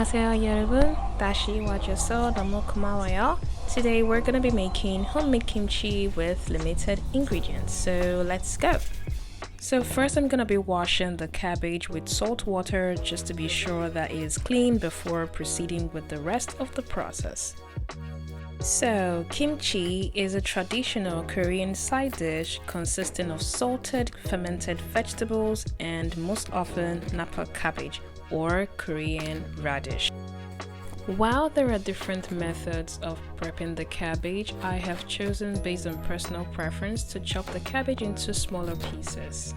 안녕하세요 여러분. 다시 와줘서 너무 고마워요. Today we're gonna be making homemade kimchi with limited ingredients. So let's go. So first I'm gonna be washing the cabbage with salt water just to be sure that it is clean before proceeding with the rest of the process. So, kimchi is a traditional Korean side dish consisting of salted, fermented vegetables and most often napa cabbage or Korean radish. While there are different methods of prepping the cabbage, I have chosen based on personal preference to chop the cabbage into smaller pieces.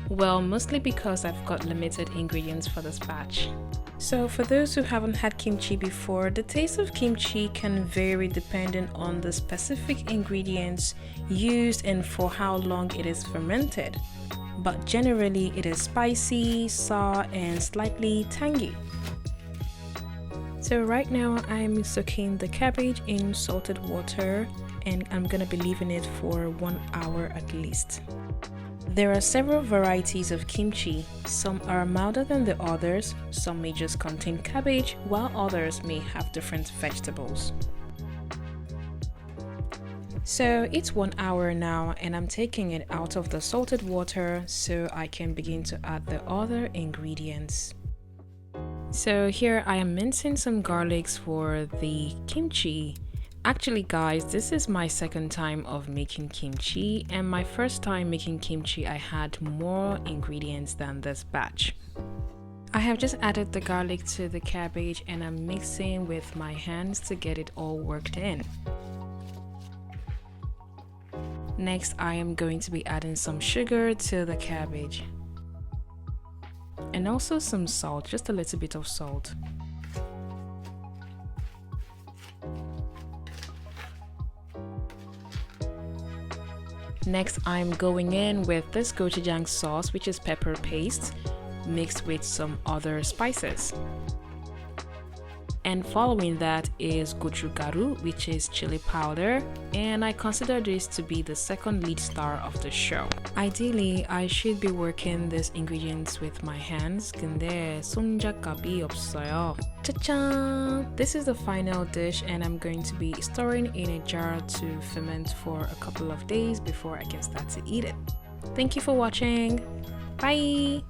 Well, mostly because I've got limited ingredients for this batch. So for those who haven't had kimchi before, the taste of kimchi can vary depending on the specific ingredients used and for how long it is fermented. But generally it is spicy, sour and slightly tangy. So right now I'm soaking the cabbage in salted water and I'm gonna be leaving it for 1 hour at least. There are several varieties of kimchi. Some are milder than the others, some may just contain cabbage, while others may have different vegetables. So it's 1 hour now and I'm taking it out of the salted water so I can begin to add the other ingredients. So here I am mincing some garlics for the kimchi. Actually guys, this is my second time of making kimchi and my first time making kimchi I had more ingredients than this batch. I have just added the garlic to the cabbage and I'm mixing with my hands to get it all worked in. Next I am going to be adding some sugar to the cabbage. And also some salt, just a little bit of salt. Next, I'm going in with this gochujang sauce, which is pepper paste, mixed with some other spices. And following that is gochugaru, which is chili powder, and I consider this to be the second lead star of the show. Ideally, I should be working these ingredients with my hands, 근데 손잡갑이 없어요. Cha-chan! This is the final dish and I'm going to be storing in a jar to ferment for a couple of days before I can start to eat it. Thank you for watching. Bye!